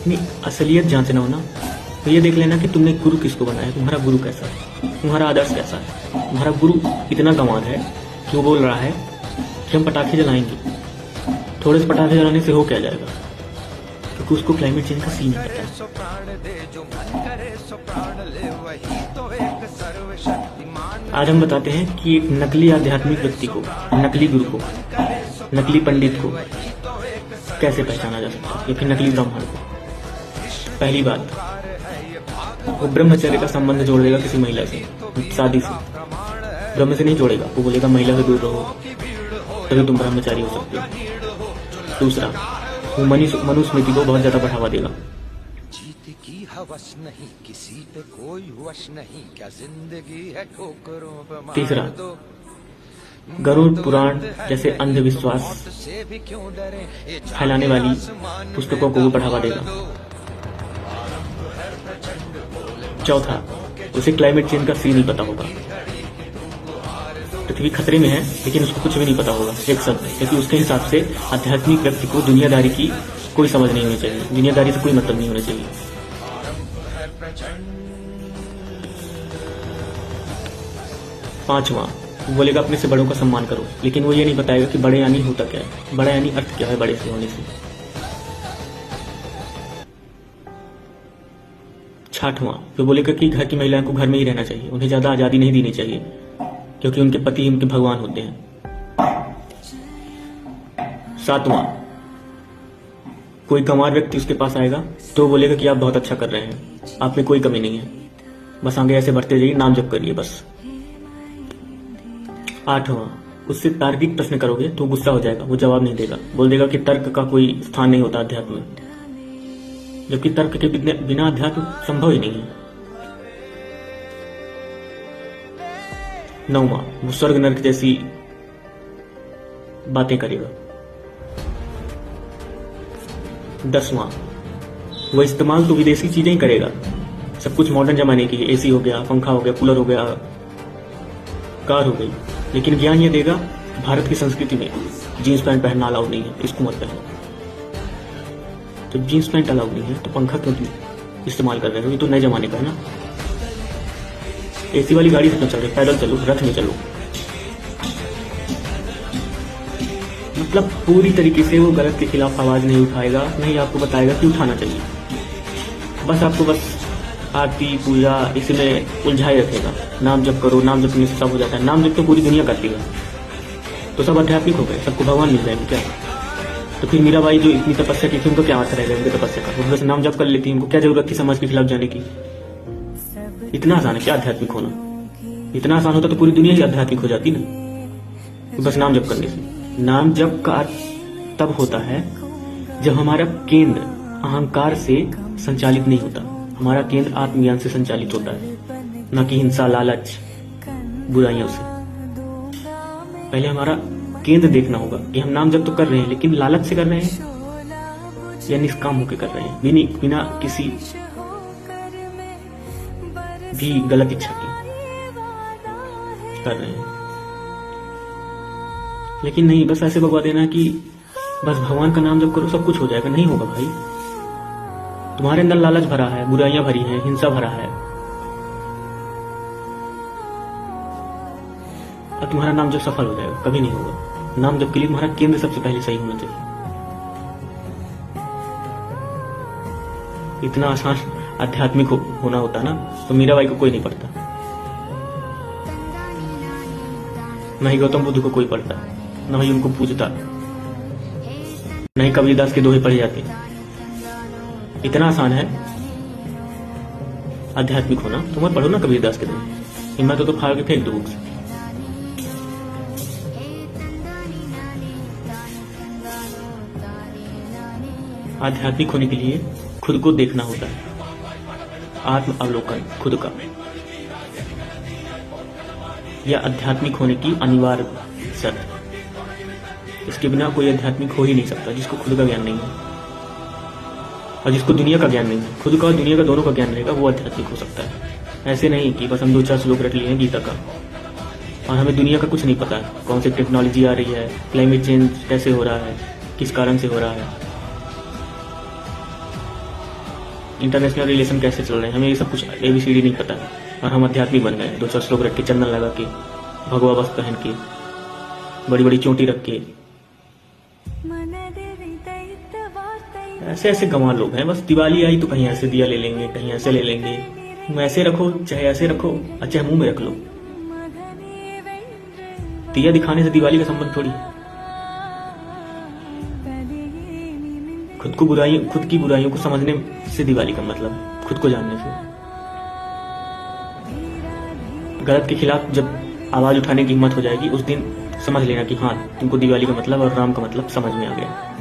अपनी असलियत जांचना हो ना तो ये देख लेना कि तुमने गुरु किसको बनाया, तुम्हारा गुरु कैसा है, तुम्हारा आदर्श कैसा है। तुम्हारा गुरु इतना गंवार है कि वो बोल रहा है कि हम पटाखे जलाएंगे, थोड़े से पटाखे जलाने से हो क्या जाएगा, क्योंकि उसको क्लाइमेट चेंज का सीन पता है। आज हम बताते हैं कि एक नकली आध्यात्मिक व्यक्ति को, नकली गुरु को, नकली पंडित को कैसे पहचाना जा सकता है, या फिर नकली ब्राह्मण को। पहली बात, वो ब्रह्मचर्य का संबंध जोड़ देगा किसी महिला से, शादी से। ब्रह्म से नहीं जोड़ेगा, वो बोलेगा महिला से दूर रहो, तभी तुम ब्रह्मचारी हो सकते हो। दूसरा, वो मनुस्मृति को बहुत ज्यादा बढ़ावा देगा। जीत की हवस नहीं, किसी पे कोई वश नहीं, क्या जिंदगी है ठोकरों पे मार। तीसरा, गरुड़ पुराण जैसे अंधविश्वास फैलाने वाली पुस्तकों को वो बढ़ावा देगा। चौथा, उसे क्लाइमेट चेंज का सीन नहीं पता होगा। पृथ्वी खतरे में है लेकिन उसको कुछ भी नहीं पता होगा एक शब्द, क्योंकि उसके हिसाब से आध्यात्मिक व्यक्ति को दुनियादारी की कोई समझ नहीं होनी चाहिए, दुनियादारी से कोई मतलब नहीं होना चाहिए। पांचवा, बोलेगा अपने से बड़ों का सम्मान करो, लेकिन वो ये नहीं बताएगा कि बड़े यानी होता क्या है, बड़ा यानी अर्थ क्या है बड़े से होने से। छठवां, वो बोलेगा कि घर की महिलाओं को घर में ही रहना चाहिए, उन्हें ज्यादा आजादी नहीं देनी चाहिए, क्योंकि उनके पति उनके भगवान होते हैं। सातवां, कोई गंवार व्यक्ति उसके पास आएगा तो बोलेगा कि आप बहुत अच्छा कर रहे हैं, आप में कोई कमी नहीं है, बस आगे ऐसे बढ़ते जाइए, नाम जप करिए बस। आठवां, उससे तार्किक प्रश्न करोगे तो गुस्सा हो जाएगा, वो जवाब नहीं देगा, बोल देगा कि तर्क का कोई स्थान नहीं होता अध्यात्म में, जबकि तर्क के बिना अध्यात्म संभव ही नहीं है। नौवां, वो स्वर्ग नरक जैसी बातें करेगा। 10वां, वो इस्तेमाल तो विदेशी चीजें ही करेगा, सब कुछ मॉडर्न जमाने की, एसी हो गया, पंखा हो गया, कूलर हो गया, कार हो गई, लेकिन ज्ञान ये देगा भारत की संस्कृति में जीन्स पैंट पहनना अलाउड नहीं है, इसको मत पहनो। तो जीन्स पैंट अलाउड नहीं है तो पंखा क्यों इस्तेमाल कर रहे हो, ये तो नए जमाने का है ना। एसी वाली गाड़ी से क्यों चल रहे, पैदल चलो, रथ में चलो। मतलब पूरी तरीके से वो गलत के खिलाफ आवाज नहीं उठाएगा, नहीं आपको बताएगा कि उठाना चाहिए, बस आपको बस आरती पूजा इसमें उलझाए रखेगा। नाम जप करो, नाम जप से सब हो जाता है, नाम जप तो पूरी दुनिया करती है, तो सब आध्यात्मिक हो गए, सबको भगवान मिल जाएंगे क्या। तो फिर मीराबाई जो इतनी तपस्या की थी, उनको क्या अर्थ रहेगा उनकी तपस्या का, वो बस नाम जप कर लेती, उनको क्या जरूरत थी समाज के खिलाफ जाने की। इतना आसान है क्या आध्यात्मिक होना, इतना आसान होता तो पूरी दुनिया ही आध्यात्मिक हो जाती ना, बस नाम जप करने से। नाम जप का अर्थ तब होता है जब हमारा केंद्र अहंकार से संचालित नहीं होता, हमारा केंद्र आत्मज्ञान से संचालित होता है, न कि हिंसा, लालच, बुराइयों से। पहले हमारा केंद्र देखना होगा कि हम नाम जप तो कर रहे हैं, लेकिन लालच से कर रहे हैं या निष्काम होकर कर रहे हैं, बिना किसी भी गलत इच्छा की कर रहे हैं। लेकिन नहीं, बस ऐसे भगवा देना कि बस भगवान का नाम जप करो सब कुछ हो जाएगा, नहीं होगा भाई। तुम्हारे अंदर लालच भरा है, बुराइयां भरी हैं, हिंसा भरा है, और तुम्हारा नाम जब सफल हो जाएगा, कभी नहीं होगा। नाम जप के लिए तुम्हारा केंद्र सबसे पहले सही होना चाहिए। इतना आसान आध्यात्मिक होना होता ना तो मीराबाई को कोई नहीं पढ़ता, न ही गौतम बुद्ध को कोई पढ़ता, न ही उनको पूजता, न ही कबीरदास के दोहे पढ़े जाते। इतना आसान है आध्यात्मिक होना, तुम मत पढ़ो ना कबीरदास के दोहे, हिम्मत हो तो फाड़ के फेंक दो बुक से। आध्यात्मिक होने के लिए खुद को देखना होता है, आत्म अवलोकन खुद का, यह आध्यात्मिक होने की अनिवार्य शर्त। इसके बिना कोई आध्यात्मिक हो ही नहीं सकता जिसको खुद का ज्ञान नहीं है, और जिसको दुनिया का ज्ञान नहीं है। खुद का और दुनिया का दोनों का ज्ञान रहेगा वो आध्यात्मिक हो सकता है। ऐसे नहीं कि बस हम 2-4 श्लोक रट लिए हैं गीता का और हमें दुनिया का कुछ नहीं पता है, कौन सी टेक्नोलॉजी आ रही है, क्लाइमेट चेंज कैसे हो रहा है, किस कारण से हो रहा है। इंटरनेशनल रिलेशन कैसे चल रहे हैं, हमें ये सब कुछ ABCD नहीं पता है। और हम आध्यात्मिक बन गए, 2-4 श्लोक रख के, चंदन लगा के, भगवा वस्त्र पहन के, बड़ी बड़ी चोटी रख के, ऐसे ऐसे गंवार लोग हैं। बस दिवाली आई तो कहीं ऐसे दिया ले लेंगे, कहीं ऐसे ले लेंगे। मुँह ऐसे रखो चाहे ऐसे रखो, और चाहे मुंह में रख लो। दिया दिखाने से दिवाली का संबंध थोड़ी। खुद की बुराइयों को समझने से दिवाली का मतलब, खुद को जानने से। गलत के खिलाफ जब आवाज उठाने की हिम्मत हो जाएगी, उस दिन समझ लेना कि हाँ, तुमको दिवाली का मतलब और राम का मतलब समझ में आ गया।